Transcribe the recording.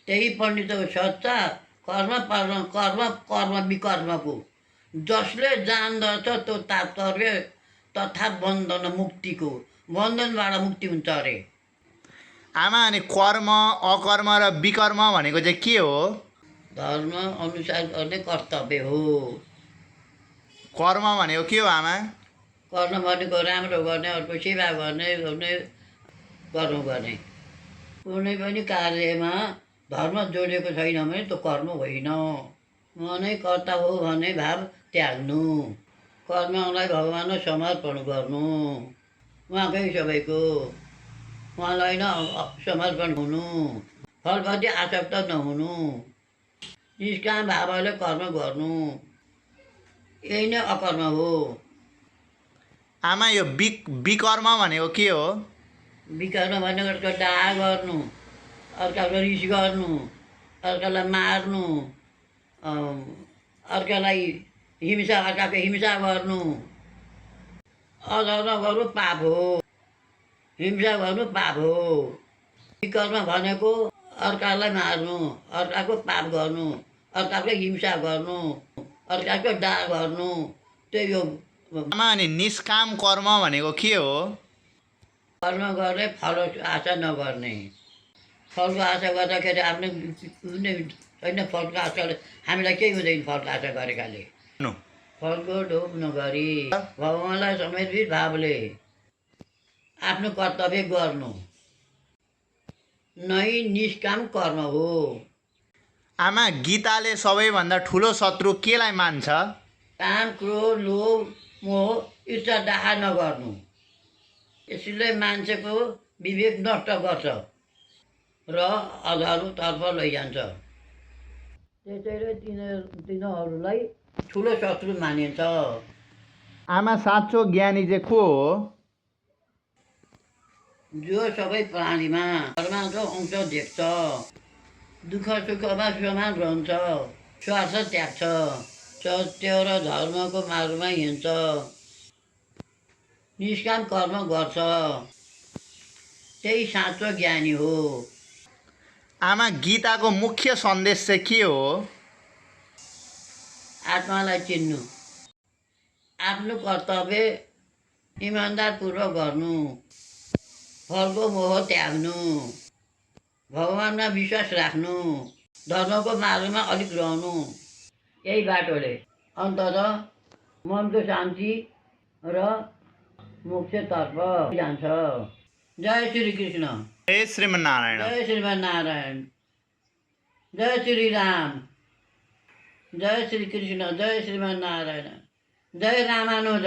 त्यही पण्डितको सच्चा कर्म कर्म कर्म कर्म विकर्मको जसले जान्दछ त्यो तात्पर्य तथा बन्धन मुक्तिको बन्धनबाट मुक्ति हुन्छ अरे। आमा अनि कर्म अकर्म र विकर्म भनेको चाहिँ के हो? धर्म अनुसार गर्ने कर्तव्य हो। कर्म भनेको के हो आमा? कर्म भनेको राम्रो गर्ने, अर्को सेवा गर्ने कर्म गर्ने। कुनै पनि कार्यमा धर्म जोडिएको छैन भने त्यो कर्म होइन। मनै कर्ता हो भने भाव त्याग्नु, कर्मलाई भगवान्लाई समर्पण गर्नु, उहाँकै सबैको, उहाँलाई नै समर्पण हुनु, फलप्रति आसक्त नहुनु, निष्काम भावले कर्म गर्नु, यही नै अकर्म हो। आमा यो विकर्म भनेको के हो? विकर्म भनेको डाहा गर्नु, अर्काको रिस गर्नु, अर्कालाई मार्नु, अर्कालाई हिंसा, अर्काको हिंसा गर्नु, अधर्म गर्नु पाप हो, हिंसा गर्नु पाप हो। विकर्म भनेको अर्कालाई मार्नु, अर्काको पाप गर्नु, अर्काको हिंसा गर्नु, अर्काको डाह गर्नु, त्यही हो। आमा अनि निष्काम कर्म भनेको के हो? कर्म गर्ने फल आशा नगर्ने। फलको आशा गर्दाखेरि आफ्नो कुनै छैन फलको आशाले हामीलाई केही हुँदैन। फलको आशा गरेकाले फलको ढोप नगरी भगवान्लाई समर्पित भावले आफ्नो कर्तव्य गर्नु नै निष्काम कर्म हो। आमा गीताले सबैभन्दा ठुलो शत्रु केलाई मान्छ? काम, क्रोध, लोभ, मोह, ईर्ष्या, डाहा नगर्नु। यसले मान्छेको विवेक नष्ट गर्छ र अधर्मतर्फ लैजान्छ। त्यसैले तिनीहरूलाई ठुलो शत्रु मानिन्छ। आमा साँचो ज्ञानी चाहिँ को हो? जो सबै प्राणीमा परमात्माको अंश देख्छ, दुःख सुखमा समान रहन्छ, स्वार्थ त्याग्छ, सत्य र धर्मको मार्गमा हिँड्छ, निष्काम कर्म गर्छ, त्यही साँचो ज्ञानी हो। आमा गीताको मुख्य सन्देश चाहिँ के हो? आत्मालाई चिन्नु, आफ्नो कर्तव्य इमान्दारपूर्वक गर्नु, फलको मोह त्याग्नु, भगवान्मा विश्वास राख्नु, धर्मको मार्गमा अलिक रहनु। यही बाटोले अन्ततः मनको शान्ति र मोक्षतर्फ जान्छ। जय श्री कृष्ण, जय श्रीमन्नारायण, जय श्रीमन्नारायण, जय श्री राम, जय श्री कृष्ण, जय श्रीमन्नारायण, जय रामानुज।